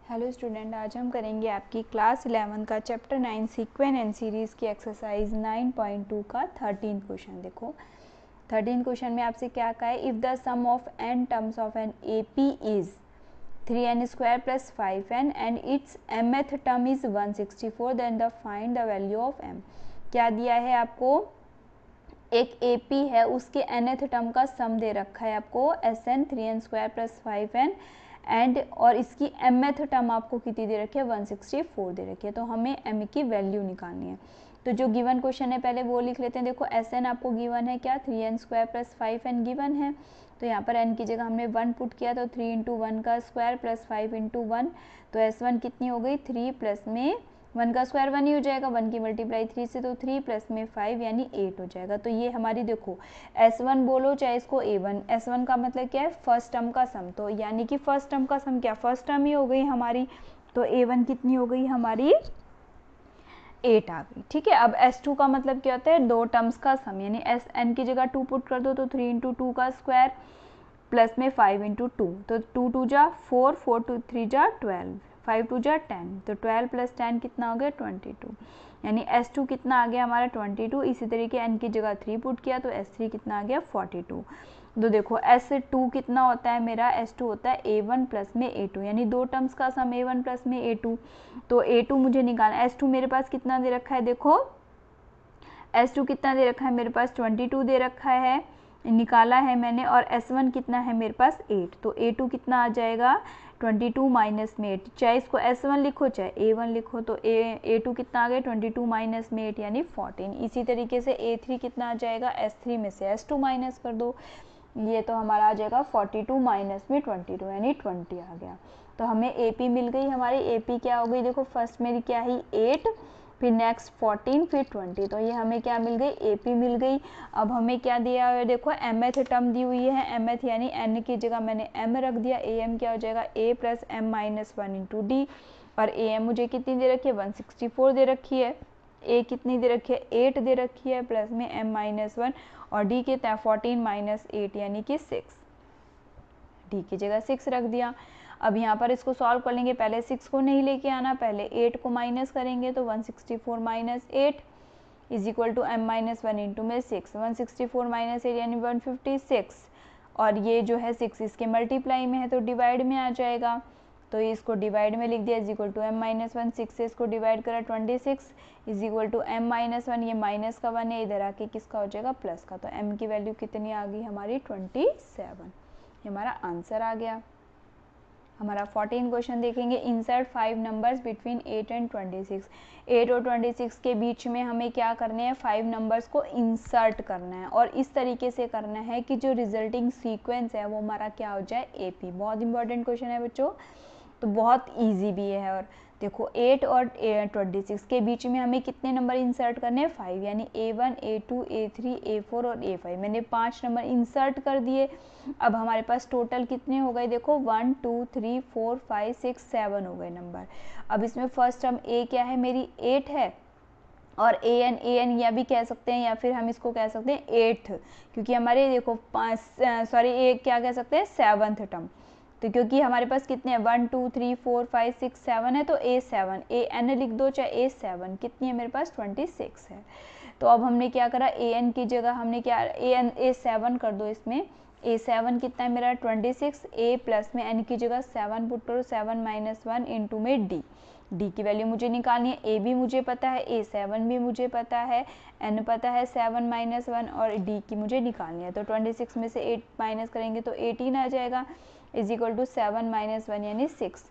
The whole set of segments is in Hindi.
हेलो स्टूडेंट, आज हम करेंगे आपकी क्लास 11 का चैप्टर 9 सीक्वेंस एंड सीरीज़ की एक्सरसाइज 9.2 का 13 क्वेश्चन। देखो 13 क्वेश्चन में आपसे क्या कहा है, if the sum of n terms of an AP is 3n² + 5n and its mth term is 164 then the find the value of m। क्या दिया है आपको, एक AP है, उसके nth टर्म का सम दे रखा है आपको Sn 3n² + 5n एंड और इसकी mth टर्म आपको कितनी दे रखी है, 164 दे रखी है। तो हमें m की वैल्यू निकालनी है। तो जो गिवन क्वेश्चन है पहले वो लिख लेते हैं। देखो Sn आपको गिवन है क्या, 3n² + 5n गिवन है। तो यहाँ पर n की जगह हमने 1 पुट किया, तो 3 × 1 का स्क्वायर + 5 × 1, तो S1 कितनी हो गई, 3 प्लस में 1 का स्क्वायर 1 ही हो जाएगा, 1 की मल्टीप्लाई 3 से, तो 3 प्लस में 5 यानी 8 हो जाएगा। तो ये हमारी देखो S1 बोलो चाहे इसको A1, S1 का मतलब क्या है, फर्स्ट टर्म का सम, तो यानी कि फर्स्ट टर्म का सम क्या, फर्स्ट टर्म ही हो गई हमारी। तो A1 कितनी हो गई हमारी, 8 आ गई। ठीक है, अब S2 का मतलब क्या होता है, दो टर्म्स का सम, यानी Sn की जगह 2 पुट कर दो, तो 3 × 2 का स्क्वायर प्लस में 5 × 2, तो 2 2 जा 4, 4 2 3 जा 12, 5 2 जा 10, तो 12 + 10 कितना हो गया, 22, यानी S2 कितना आ गया हमारा 22। इसी तरीके n की जगह 3 पुट किया, तो S3 कितना आ गया 42। तो देखो S2 कितना होता है मेरा, S2 होता है A1 + में A2, यानी दो टर्म्स का सम A1 + में A2। तो A2 मुझे निकालना, S2 मेरे पास कितना दे रखा है, देखो S2 कितना दे रखा है मेरे पास, 22 दे रखा है, निकाला है मैंने, और S1 कितना है मेरे पास 8, तो A2 कितना आ जाएगा 22 माइनस में 8, चाहे इसको S1 लिखो चाहे A1 लिखो, तो A2 कितना आ गया 22 माइनस में 8 यानी 14। इसी तरीके से A3 कितना आ जाएगा, S3 में से S2 माइनस कर दो, ये तो हमारा आ जाएगा 42 माइनस में 22 यानी 20 आ गया। तो हमें AP मिल गई, हमारी AP क्या हो गई, देखो फर्स्ट मेरी क्या ही 8, फिर नेक्स्ट 14, फिर 20, तो ये हमें क्या मिल गई, AP मिल गई। अब हमें क्या दिया है, देखो mth टर्म दी हुई है, mth यानी n की जगह मैंने m रख दिया, am क्या हो जाएगा a + m - 1 × d, और am मुझे कितनी दे रखी है, 164 दे रखी है, a कितनी दे रखी है, 8 दे रखी है, प्लस में m - 1, और d कितना है 14 - 8 यानी कि 6, d की जगह 6 रख दिया। अब यहाँ पर इसको सॉल्व कर लेंगे, पहले 6 को नहीं लेके आना, पहले 8 को माइनस करेंगे, तो 164 - 8 is equal to m - 1 into में 6, 164 - 8 यानी 156, और ये जो है 6 इसके मल्टीप्लाई में है तो डिवाइड में आ जाएगा, तो इसको डिवाइड में लिख दिया, इज इक्वल टू m - 1, 6 से इसको डिवाइड करा 26 इज इक्वल टू m - 1, ये माइनस का 1 है, इधर आके किसका हो जाएगा, प्लस का, तो m की वैल्यू कितनी आ गई हमारी 27, ये हमारा आंसर आ गया। हमारा 14 क्वेश्चन देखेंगे, इंसर्ट 5 नंबर्स बिटवीन 8 एंड 26। 8 और 26 के बीच में हमें क्या करने हैं, 5 नंबर्स को इंसर्ट करना है, और इस तरीके से करना है कि जो रिजल्टिंग सीक्वेंस है वो हमारा क्या हो जाए, AP। बहुत इंपॉर्टेंट क्वेश्चन है बच्चों, तो बहुत ईजी भी है। और देखो 8 और 26 के बीच में हमें कितने नंबर इंसर्ट करने हैं, 5, यानी A1 A2 A3 A4 और A5, मैंने 5 नंबर इंसर्ट कर दिए। अब हमारे पास टोटल कितने हो गए, देखो 1 2 3 4 5 6 7 हो गए नंबर। अब इसमें फर्स्ट टर्म A क्या है मेरी 8 है, और an या भी कह सकते हैं, या फिर हम इसको कह सकते हैं 8th, क्योंकि हमारे देखो ए क्या कह सकते हैं 7th टर्म, तो क्योंकि हमारे पास कितने हैं 1 2 3 4 5 6 7 है, तो A7 an लिख दो चाहे A7, कितनी है मेरे पास 26 है। तो अब हमने क्या करा, an की जगह हमने क्या A7 कर दो, इसमें A7 कितना है मेरा 26, A प्लस में n की जगह 7 पुट करो, 7 - 1 इंटू में d की वैल्यू मुझे निकालनी है, A भी मुझे पता है, A7 भी मुझे पता है, n पता है 7 - 1, और d की मुझे निकालनी है। तो 26 में से 8 माइनस करेंगे तो 18 आ जाएगा, इज इक्वल टू 7 - 1 यानी 6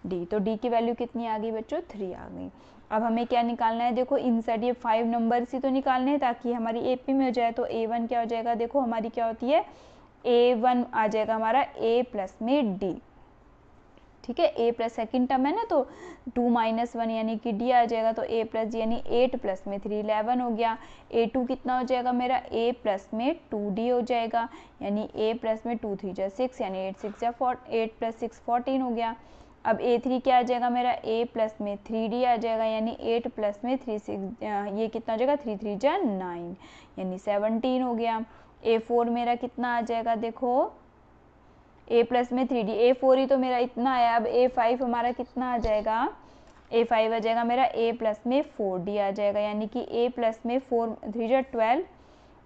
d। तो d की वैल्यू कितनी आ गई बच्चों, 3 आ गई। अब हमें क्या निकालना है, देखो इंसर्ट ये 5 नंबर्स ही तो निकालने हैं ताकि हमारी AP में हो जाए। तो A1 क्या हो जाएगा, देखो हमारी क्या होती है, A1 आ जाएगा हमारा A प्लस में D, ठीक है, A प्लस सेकेंड टर्म है ना, तो 2 - 1 यानी कि D आ जाएगा, तो A प्लस D यानी 8 प्लस में 3 11 हो गया। A2 कितना हो जाएगा मेरा, A प्लस में 2D हो जाएगा, यानी A प्लस में 2 3 जा 6, यानी 8 6 जा 8 प्लस 6 14 हो गया। अब A3 क्या आ जाएगा मेरा, A प्लस में 3D आ जाएगा, यानी 8 प्लस में 3 6 ये कितना हो जाएगा 3 3 जा 9, यानी 17 हो गया। A4 मेरा कितना आ जाएगा, देखो a प्लस में 3d, a4 ही तो मेरा इतना आया, अब a5 हमारा कितना आ जाएगा, a5 आ जाएगा मेरा a प्लस में 4d आ जाएगा, यानी कि a प्लस में 4 3 जा 12,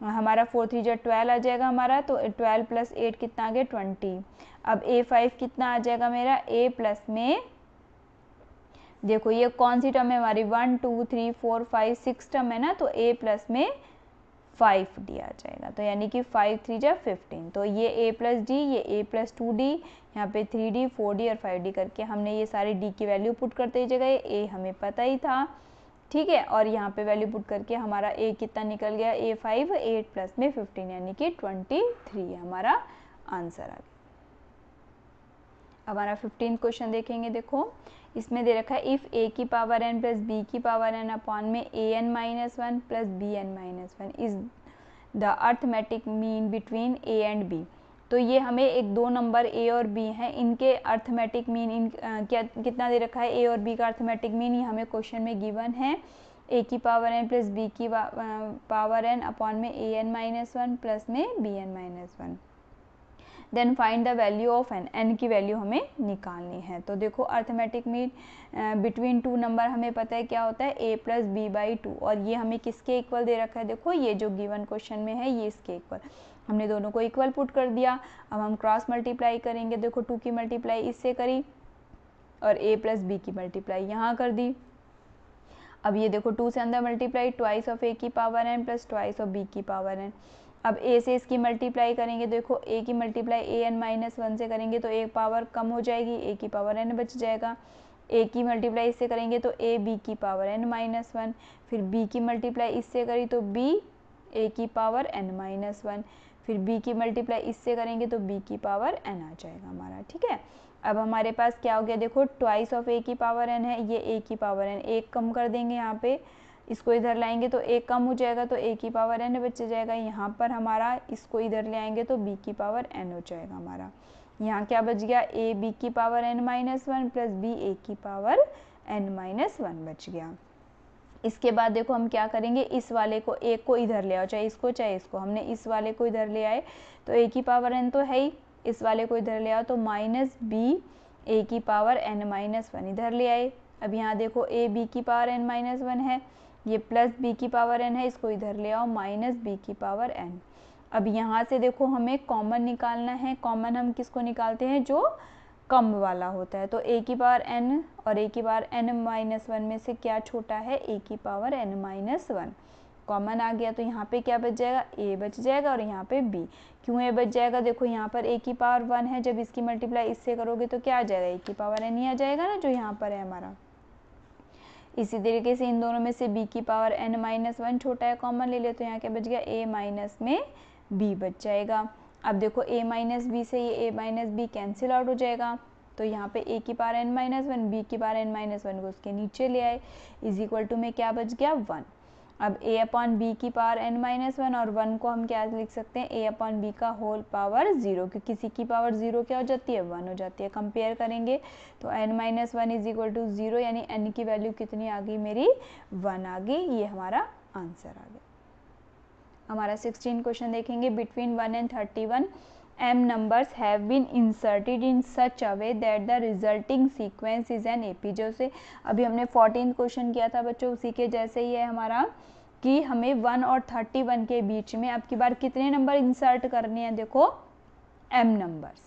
हमारा 4 3 जा 12 आ जाएगा हमारा, तो 12 प्लस 8 कितना आ गया 20। अब a5 कितना आ जाएगा मेरा, a प्लस में, देखो ये कौन सी टर्म है हमारी, 1 2 3 4 5 6 टर्म है ना, तो a प्लस में 5d आ जाएगा, तो यानी कि 5 3 जा 15, तो ये a प्लस डी, ये a प्लस 2d, यहाँ पे 3d 4d और 5d करके हमने ये सारे d की वैल्यू पुट करते ही जगह, a हमें पता ही था, ठीक है, और यहाँ पे वैल्यू पुट करके हमारा a कितना निकल गया, a5 8 प्लस में 15 यानी कि 23 हमारा आंसर आ गया। हमारा 15 क्वेश्चन देखेंगे, देखो इसमें दे रखा है इफ़ a की पावर n प्लस b की पावर n अपॉन में an minus 1 plus bn minus 1 is the arithmetic mean between a and b। तो ये हमें एक दो नंबर a और b हैं, इनके अर्थमेटिक मीन क्या कितना दे रखा है, a और b का अर्थमेटिक मीन ये हमें क्वेश्चन में गिवन है, a की पावर n प्लस b की पावर n अपॉन में an माइनस 1 प्लस में bn minus 1। Then find the value of n, n की वैल्यू हमें निकालनी है। तो देखो arithmetic mean between two numbers हमें पता है क्या होता है, a प्लस बी बाई 2, और ये हमें किसके इक्वल दे रखा है, देखो ये जो गिवन क्वेश्चन में है ये इसके इक्वल, हमने दोनों को इक्वल पुट कर दिया। अब हम क्रॉस मल्टीप्लाई करेंगे, देखो 2 की मल्टीप्लाई इससे करी और a प्लस बी की मल्टीप्लाई यहाँ कर दी। अब ये देखो 2 से अंदर मल्टीप्लाई, ट्वाइस ऑफ a की power n plus twice of b की पावर n। अब a से इसकी मल्टीप्लाई करेंगे, देखो a की मल्टीप्लाई an माइनस 1 से करेंगे तो एक पावर कम हो जाएगी, a की पावर n बच जाएगा। a की मल्टीप्लाई इससे करेंगे तो a b की पावर n माइनस 1, फिर b की मल्टीप्लाई इससे करी तो b a की पावर n माइनस 1, फिर b की मल्टीप्लाई इससे करेंगे तो b की पावर n आ जाएगा हमारा, ठीक है। अब हमारे पास क्या हो गया, देखो ट्वाइस ऑफ a की पावर n है, ये a की पावर n, एक कम कर देंगे यहाँ पे, इसको इधर लाएंगे तो एक कम हो जाएगा तो a की पावर n बच जाएगा, यहाँ पर हमारा इसको इधर ले आएंगे तो b की पावर n हो जाएगा हमारा। यहाँ क्या बच गया, a b की power n minus 1 plus b a की पावर n माइनस 1 बच गया। इसके बाद देखो हम क्या करेंगे, इस वाले को एक को इधर ले आओ, चाहे इसको, हमने इस वाले को इधर ले आए तो a की पावर n तो है ही, इस वाले को इधर ले आओ तो माइनस b a की पावर n माइनस 1 इधर ले आए। अब यहाँ देखो a b की पावर n माइनस 1 है, ये प्लस b की पावर n है, इसको इधर ले आओ माइनस b की पावर n। अब यहाँ से देखो हमें कॉमन निकालना है, कॉमन हम किसको निकालते हैं, जो कम वाला होता है, तो a की पावर n और a की पावर n माइनस 1 में से क्या छोटा है, a की पावर n माइनस 1 कॉमन आ गया, तो यहाँ पे क्या बच जाएगा, a बच जाएगा और यहाँ पे b। क्यों a बच जाएगा, देखो यहाँ पर a की पावर 1 है, जब इसकी मल्टीप्लाई इससे करोगे तो क्या आ जाएगा, a की पावर n ही आ जाएगा ना, जो यहाँ पर है हमारा। इसी तरीके से इन दोनों में से b की पावर n माइनस 1 छोटा है, कॉमन ले ले तो यहाँ क्या बच गया, a माइनस में b बच जाएगा। अब देखो a माइनस बी से ये a minus b cancel out हो जाएगा, तो यहाँ पे a की पावर n माइनस 1 b की पावर n माइनस 1 को उसके नीचे ले आए, इज इक्वल टू में क्या बच गया 1। अब a अपॉन बी की पावर n माइनस 1 और 1 को हम क्या लिख सकते हैं, a अपॉन बी का होल पावर 0, क्योंकि किसी की पावर 0 क्या हो जाती है, 1 हो जाती है। कंपेयर करेंगे तो n minus 1 is equal to 0, यानी n की वैल्यू कितनी आ गई मेरी, 1 आ गई, ये हमारा आंसर आ गया। हमारा 16 क्वेश्चन देखेंगे, between 1 and 31 m numbers have been inserted in such a way that the resulting sequence is an AP। जो से अभी हमने 14 क्वेश्चन किया था बच्चों, उसी के जैसे ही है हमारा कि हमें 1 और 31 के बीच में अब की बार कितने नंबर इंसर्ट करने हैं, देखो m नंबर्स,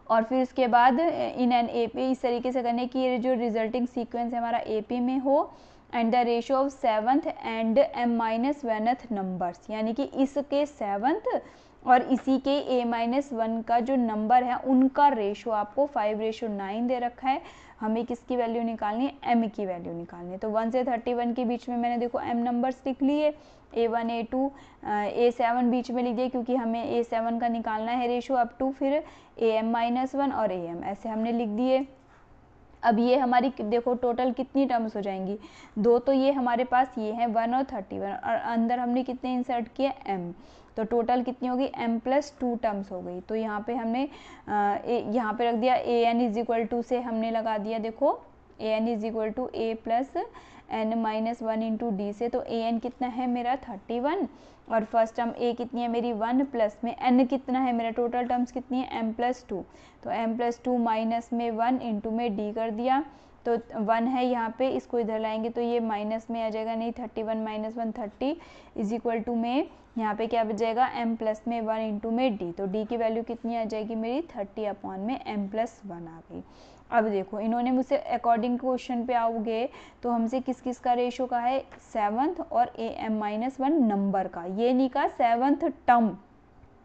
और फिर उसके बाद इन एन AP इस तरीके से करने की जो रिजल्टिंग सीक्वेंस है हमारा AP में हो, and the ratio of 7th and m minus 1th numbers, यानी कि इसके 7th और इसी के a माइनस 1 का जो नंबर है उनका रेशो आपको 5:9 दे रखा है। हमें किसकी वैल्यू निकालनी है, m की वैल्यू निकालनी है। तो 1 से 31 के बीच में मैंने देखो m नंबर्स लिख लिए, a1 a2 a7 बीच में लिख दिए क्योंकि हमें a7 का निकालना है रेशो अप टू, फिर am माइनस 1 और am ऐसे हमने लिख दिए। अब ये हमारी देखो टोटल कितनी टर्म्स हो जाएंगी, दो तो ये हमारे पास ये है 1 और 31, और अंदर हमने कितने इंसर्ट किए m, तो टोटल कितनी होगी m प्लस 2 टर्म्स हो गई। तो यहाँ पे हमने यहाँ पे रख दिया an इज इक्वल टू से हमने लगा दिया, देखो an is equal to a plus n minus one into d से, तो ए एन कितना है मेरा 31, और फर्स्ट टर्म ए कितनी है मेरी 1 प्लस में n कितना है मेरा, टोटल टर्म्स कितनी है m प्लस 2, तो m प्लस 2 माइनस में 1 इंटू में d कर दिया, तो 1 है यहाँ पे, इसको इधर लाएंगे तो ये माइनस में आ जाएगा, नहीं 31 माइनस 1 30 इज इक्वल टू में यहाँ पे क्या बचेगा m प्लस में 1 इंटू में d, तो d की वैल्यू कितनी आ जाएगी मेरी 30 अपॉन में m प्लस 1 आ गई। अब देखो इन्होंने मुझसे अकॉर्डिंग क्वेश्चन पे आओगे तो हमसे किस किस का रेशो का है, 7th और am माइनस 1 नंबर का, ये नहीं का 7th टर्म,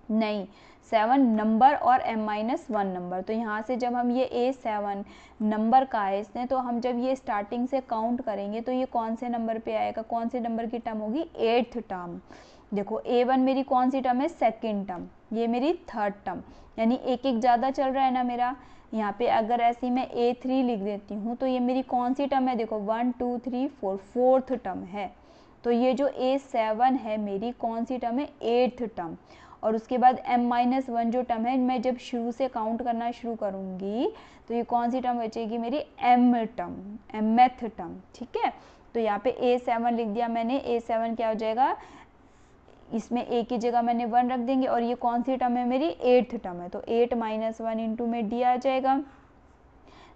नहीं 7 नंबर और m माइनस 1 नंबर। तो यहाँ से जब हम ये A7 नंबर का है इसने, तो हम जब ये स्टार्टिंग से काउंट करेंगे तो ये कौन से नंबर पे आएगा, कौन से नंबर की टर्म होगी, 8th टर्म। देखो A1 मेरी कौन सी टर्म है, सेकेंड टर्म, ये मेरी थर्ड टर्म, यानी एक एक ज़्यादा चल रहा है ना मेरा। यहाँ पे अगर ऐसी मैं A3 लिख देती हूँ तो ये मेरी कौन सी टर्म है, देखो 1 2 3 4 फोर्थ टर्म है। तो ये जो A7 है मेरी कौन सी टर्म है, 8th टर्म। और उसके बाद m माइनस 1 जो टर्म है, मैं जब शुरू से काउंट करना शुरू करूँगी तो ये कौन सी टर्म बचेगी मेरी, m टर्म, mth टर्म, ठीक है। तो यहाँ पे A7 लिख दिया मैंने, A7 क्या हो जाएगा, इसमें a की जगह मैंने 1 रख देंगे, और ये कौन सी टर्म है मेरी, 8th टर्म है, तो 8 माइनस 1 इंटू में d आ जाएगा,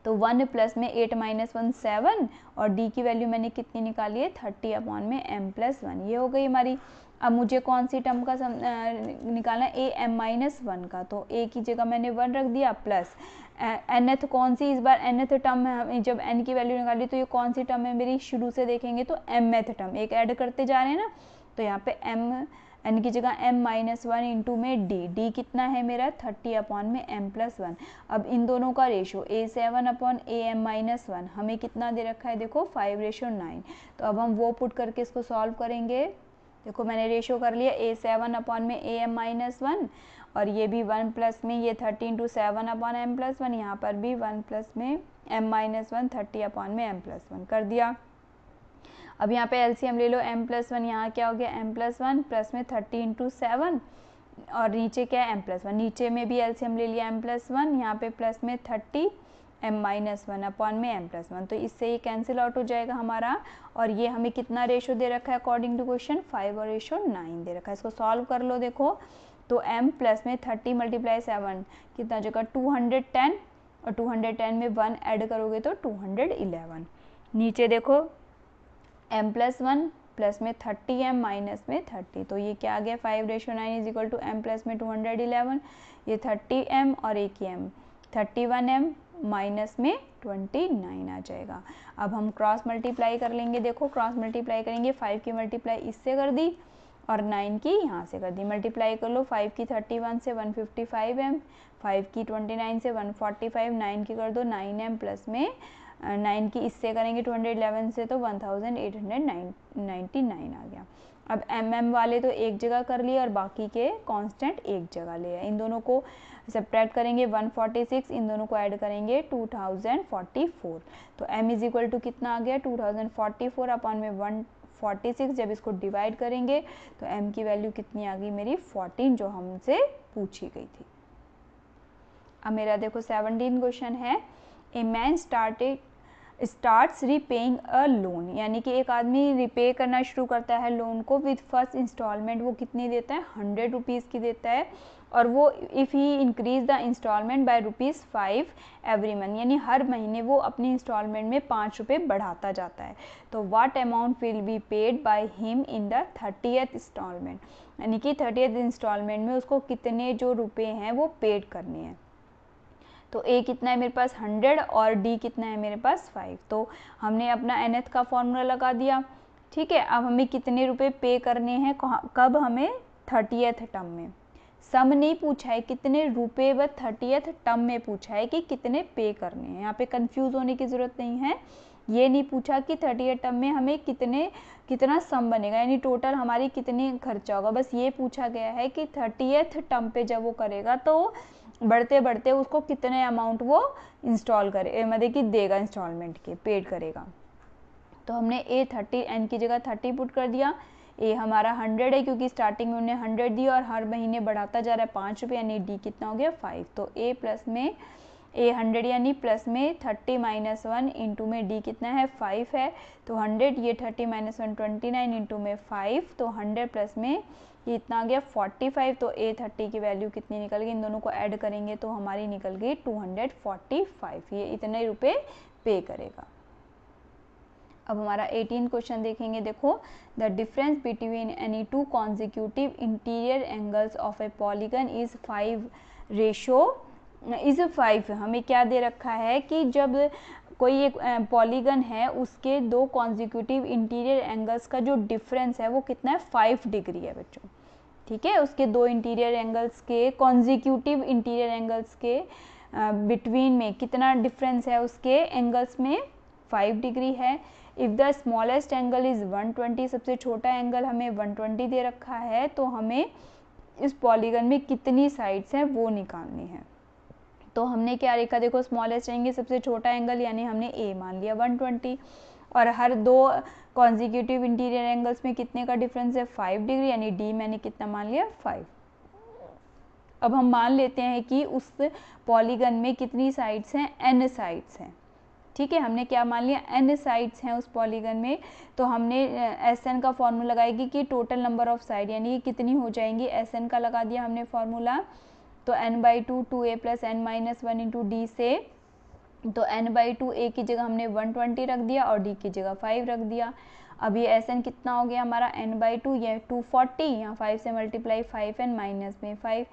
तो 1 प्लस में 8 माइनस 1 7, और d की वैल्यू मैंने कितनी निकाली है, 30 अपॉन में m प्लस 1, ये हो गई हमारी। अब मुझे कौन सी टर्म का निकालना है, a m माइनस 1 का, तो a की जगह मैंने 1 रख दिया, प्लस nth कौन सी, इस बार nth टर्म है, जब n की वैल्यू निकाली तो ये कौन सी टर्म है मेरी, शुरू से देखेंगे तो mth टर्म, एक ऐड करते जा रहे हैं ना, तो यहाँ पे n की जगह m माइनस 1 इंटू में d कितना है मेरा 30 अपॉन में m प्लस 1। अब इन दोनों का ratio A7 upon am minus 1 हमें कितना दे रखा है, देखो 5:9। तो अब हम वो पुट करके इसको सॉल्व करेंगे। देखो मैंने रेशो कर लिया A7 अपॉन में am माइनस 1, और ये भी 1 प्लस में ये 30 इंटू 7 अपॉन m प्लस 1, यहाँ पर भी 1 प्लस में m माइनस 1 30 अपॉन में m प्लस 1 कर दिया। अब यहाँ पे एलसीएम ले लो, m प्लस 1, यहाँ क्या हो गया m प्लस 1 प्लस में 30 इंटू 7, और नीचे क्या है m प्लस 1, नीचे में भी एलसीएम ले लिया m प्लस 1, यहाँ पे प्लस में 30 m माइनस 1 अपॉन में m प्लस 1, तो इससे ये कैंसिल आउट हो जाएगा हमारा। और ये हमें कितना रेशो दे रखा है अकॉर्डिंग टू क्वेश्चन, 5:9 दे रखा है। इसको सॉल्व कर लो, देखो तो m प्लस में 30 मल्टीप्लाई 7 कितना जगह 210, और 210 में 1 ऐड करोगे तो 211। नीचे देखो m प्लस 1 प्लस में 30m माइनस में 30, तो ये क्या आ गया 5:9 is equal to m plus में 211, ये 30m और एक ही m 31m माइनस में 29 आ जाएगा। अब हम क्रॉस मल्टीप्लाई कर लेंगे, देखो क्रॉस मल्टीप्लाई करेंगे, 5 की मल्टीप्लाई इससे कर दी और 9 की यहाँ से कर दी, मल्टीप्लाई कर लो, 5 की 31 से 155m, 5 की 29 से 145, 9 की कर दो 9m प्लस में 9 की इससे करेंगे 211 से तो 1899 आ गया। अब mm वाले तो एक जगह कर लिए और बाकी के कांस्टेंट एक जगह ले आए। इन दोनों को सब्ट्रैक्ट करेंगे 146, इन दोनों को ऐड करेंगे 2044, तो m इज इक्वल टू कितना आ गया 2044 अपॉन में 146। जब इसको डिवाइड करेंगे तो m की वैल्यू कितनी आ गई मेरी 14, जो हमसे पूछी गई थी। अब मेरा देखो 17 क्वेश्चन है, a man starts repaying a loan, यानी कि एक आदमी रिपे करना शुरू करता है लोन को विद फर्स्ट इंस्टॉलमेंट, वो कितनी देता है 100 रुपीज़ की देता है, और वो if he increase the instalment by ₹5 every month, यानी हर महीने वो अपनी इंस्टॉलमेंट में 5 रुपये बढ़ाता जाता है। तो what amount will be paid by him in the 30th instalment, यानी कि 30th इंस्टॉलमेंट में उसको कितने जो रुपए हैं वो पेड करने हैं। तो a कितना है मेरे पास 100 और d कितना है मेरे पास 5, तो हमने अपना nth का फॉर्मूला लगा दिया, ठीक है। अब हमें कितने रुपए पे करने हैं, कब, हमें 30th टर्म में। सम नहीं पूछा है कितने रुपए, व 30th टर्म में पूछा है कि कितने पे करने हैं। यहाँ पे कंफ्यूज होने की ज़रूरत नहीं है, ये नहीं पूछा कि 30th टर्म में हमें कितना सम बनेगा, यानी टोटल हमारी कितनी खर्चा होगा, बस ये पूछा गया है कि 30th टर्म पे जब वो करेगा तो बढ़ते बढ़ते उसको कितने अमाउंट वो इंस्टॉल करे, मतलब कि देगा इंस्टॉलमेंट के, पेड करेगा। तो हमने ए 30 n की जगह 30 पुट कर दिया, ए हमारा 100 है क्योंकि स्टार्टिंग में उन्हें 100 दिया और हर महीने बढ़ाता जा रहा है 5 रुपये, यानी डी कितना हो गया 5। तो ए प्लस में ए 100 यानी प्लस में 30 माइनस 1 इंटू में डी कितना है 5 है, तो 100, ये 30 माइनस 1 29 इंटू में 5, तो 100 प्लस में ये इतना आ गया 45, तो ए 30 की वैल्यू कितनी निकल गई, इन दोनों को ऐड करेंगे तो हमारी निकल गई 245, ये इतने रुपए पे करेगा। अब हमारा 18 क्वेश्चन देखेंगे, देखो the difference between any two consecutive interior angles of A polygon is 5 हमें क्या दे रखा है कि जब कोई एक पॉलीगन है उसके दो कॉन्जिक्यूटिव इंटीरियर एंगल्स का जो डिफरेंस है वो कितना है 5 डिग्री है बच्चों, ठीक है, उसके दो इंटीरियर एंगल्स के कॉन्जिक्यूटिव इंटीरियर एंगल्स के बिटवीन में कितना डिफरेंस है, उसके एंगल्स में 5 डिग्री है। If the smallest angle is 120, सबसे छोटा एंगल हमें 120 दे रखा है, तो हमें इस पॉलीगन में कितनी साइड्स हैं वो निकालनी है। तो हमने क्या लिखा, देखो स्मॉलेस्ट रहेंगे सबसे छोटा एंगल, यानी हमने ए मान लिया 120, और हर दो कॉन्जिक्यूटिव इंटीरियर एंगल्स में कितने का डिफरेंस है 5 डिग्री, यानी डी मैंने कितना मान लिया 5। अब हम मान लेते हैं कि उस पॉलीगन में कितनी साइड्स हैं, n साइड्स हैं, ठीक है, हमने क्या मान लिया n साइड्स हैं उस पॉलीगन में, तो हमने Sn का फॉर्मूला लगाएगी कि टोटल नंबर ऑफ साइड यानी कितनी हो जाएंगी, Sn का लगा दिया हमने फॉर्मूला, तो n/2 2a plus n minus 1 into d से, तो n/2 a की जगह हमने 120 रख दिया और d की जगह 5 रख दिया। अब ये Sn कितना हो गया हमारा n/2, ये 240, यहाँ 5 से मल्टीप्लाई 5n माइनस में 5,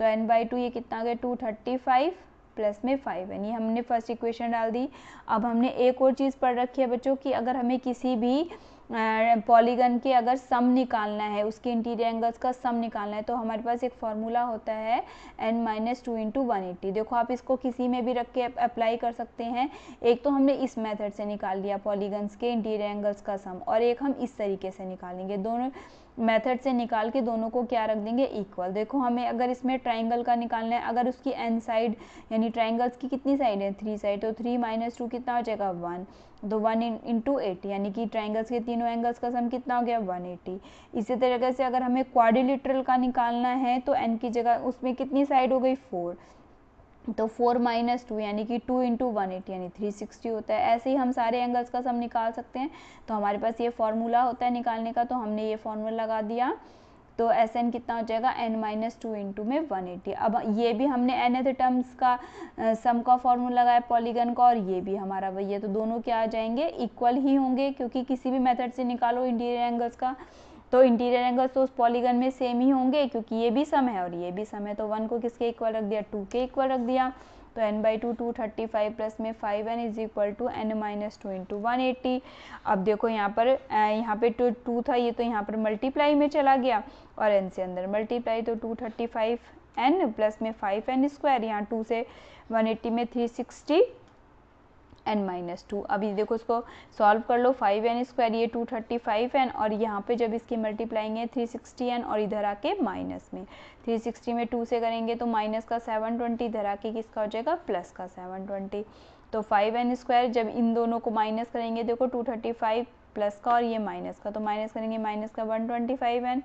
तो n/2 ये कितना आ गया 235 प्लस में 5n, ये हमने फर्स्ट इक्वेशन डाल दी। अब हमने एक और चीज़ पढ़ रखी है बच्चों की अगर हमें किसी भी पॉलीगन के अगर सम निकालना है, उसके इंटीरियर एंगल्स का सम निकालना है, तो हमारे पास एक फॉर्मूला होता है n-2 इंटू 180। देखो आप इसको किसी में भी रख के अप्लाई कर सकते हैं, एक तो हमने इस मेथड से निकाल लिया पॉलीगन्स के इंटीरियर एंगल्स का सम, और एक हम इस तरीके से निकालेंगे, दोनों मेथड से निकाल के दोनों को क्या रख देंगे इक्वल। देखो हमें अगर इसमें ट्राइंगल का निकालना है, अगर उसकी n साइड यानी ट्राइंगल्स की कितनी साइड है 3 साइड, तो 3 माइनस 2 कितना हो जाएगा 1, तो 1 इंटू 80, यानी कि ट्राइंगल्स के तीनों एंगल्स का सम कितना हो गया 180। इसी तरीके से अगर हमें क्वाड्रिलेटरल का निकालना है तो n की जगह उसमें कितनी साइड हो गई 4, तो 4 माइनस 2 यानी कि 2 इंटू 180 यानी 360 होता है। ऐसे ही हम सारे एंगल्स का सम निकाल सकते हैं, तो हमारे पास ये फॉर्मूला होता है निकालने का, तो हमने ये फॉर्मूला लगा दिया, तो Sn कितना हो जाएगा n-2 इंटू में 180। अब ये भी हमने nth टर्म्स का सम का फॉर्मूला लगाया पॉलीगन का, और ये भी हमारा वही है, तो दोनों क्या आ जाएंगे इक्वल ही होंगे, क्योंकि किसी भी मेथड से निकालो इंटीरियर एंगल्स का, तो इंटीरियर एंगल्स तो उस पॉलीगन में सेम ही होंगे, क्योंकि ये भी सम है और ये भी सम है, तो 1 को किसके इक्वल रख दिया 2 के इक्वल रख दिया, तो n/2 235 प्लस में 5n is equal to n-2 into 180। अब देखो यहाँ पे 2 था, ये तो यहाँ पर मल्टीप्लाई में चला गया और n से अंदर मल्टीप्लाई, तो 235n प्लस में 5n स्क्वायर, यहाँ 2 से 180 में 360 n-2। अभी देखो इसको सॉल्व कर लो, 5n स्क्वायर ये 235n, और यहाँ पे जब इसकी मल्टीप्लाइंग है 360n, और इधर आके माइनस में 360 में 2 से करेंगे तो माइनस का 720, इधर आके किसका हो जाएगा प्लस का 720, तो 5n स्क्वायर जब इन दोनों को माइनस करेंगे, देखो 235 प्लस का और ये माइनस का, तो माइनस करेंगे माइनस का 125n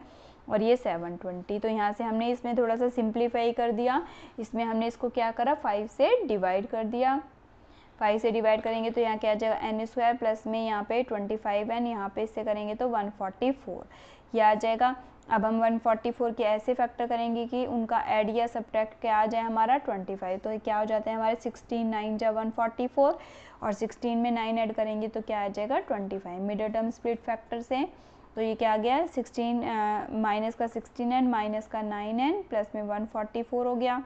और ये 720, तो यहाँ से हमने इसमें थोड़ा सा सिंप्लीफाई कर दिया, इसमें हमने इसको क्या करा 5 से डिवाइड कर दिया, 5 से डिवाइड करेंगे तो यहाँ क्या आ जाएगा n स्क्वायर प्लस में यहाँ पे 25n, यहाँ पे इससे करेंगे तो 144 ये आ जाएगा। अब हम 144 के ऐसे फैक्टर करेंगे कि उनका ऐड या सब्ट्रैक्ट क्या आ जाए हमारा 25, तो क्या हो जाते हैं हमारे 16 9 जा 144 और 16 में 9 ऐड करेंगे तो क्या आ जाएगा 25 मिडिल टर्म स्प्लिट फैक्टर से, तो ये क्या आ गया 16 माइनस का 16n माइनस का 9n प्लस में 144 हो गया।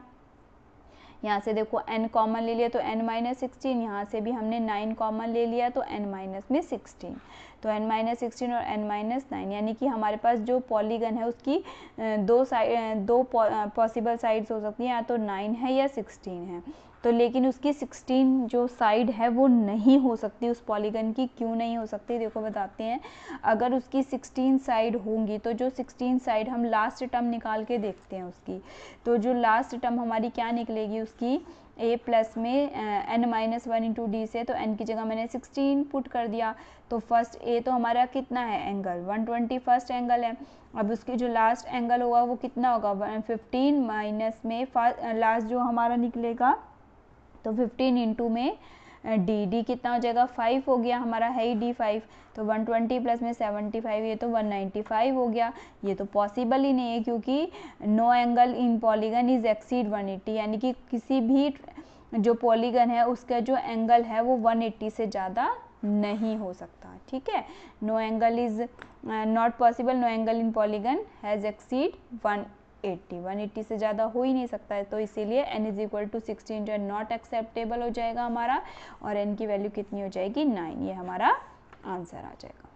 यहाँ से देखो n कॉमन ले लिया तो n-16, यहाँ से भी हमने 9 कॉमन ले लिया तो n-16, तो n-16 और n-9, यानी कि हमारे पास जो पॉलीगन है उसकी दो पॉसिबल साइड्स हो सकती हैं, या तो 9 है या 16 है, तो लेकिन उसकी 16 जो साइड है वो नहीं हो सकती उस पॉलीगन की। क्यों नहीं हो सकती देखो बताते हैं, अगर उसकी 16 साइड होंगी तो जो 16 साइड हम लास्ट टर्म निकाल के देखते हैं उसकी, तो जो लास्ट टर्म हमारी क्या निकलेगी उसकी a प्लस में n-1 इंटू डी से, तो n की जगह मैंने 16 पुट कर दिया, तो फर्स्ट a तो हमारा कितना है एंगल 120 फर्स्ट एंगल है, अब उसकी जो लास्ट एंगल होगा वो कितना होगा 15 माइनस में लास्ट जो हमारा निकलेगा तो 15 इंटू में डी कितना हो जाएगा 5 हो गया, हमारा है ही डी 5, तो 120 प्लस में 75, ये तो 195 हो गया। ये तो पॉसिबल ही नहीं है क्योंकि no angle in polygon is exceed 180, यानी कि किसी भी जो पॉलीगन है उसका जो एंगल है वो 180 से ज़्यादा नहीं हो सकता। ठीक है, no angle is not possible, no angle in polygon has exceed 180 से ज़्यादा हो ही नहीं सकता है। तो इसीलिए n इज इक्वल टू 16 जो नॉट एक्सेप्टेबल हो जाएगा हमारा, और n की वैल्यू कितनी हो जाएगी 9, ये हमारा आंसर आ जाएगा।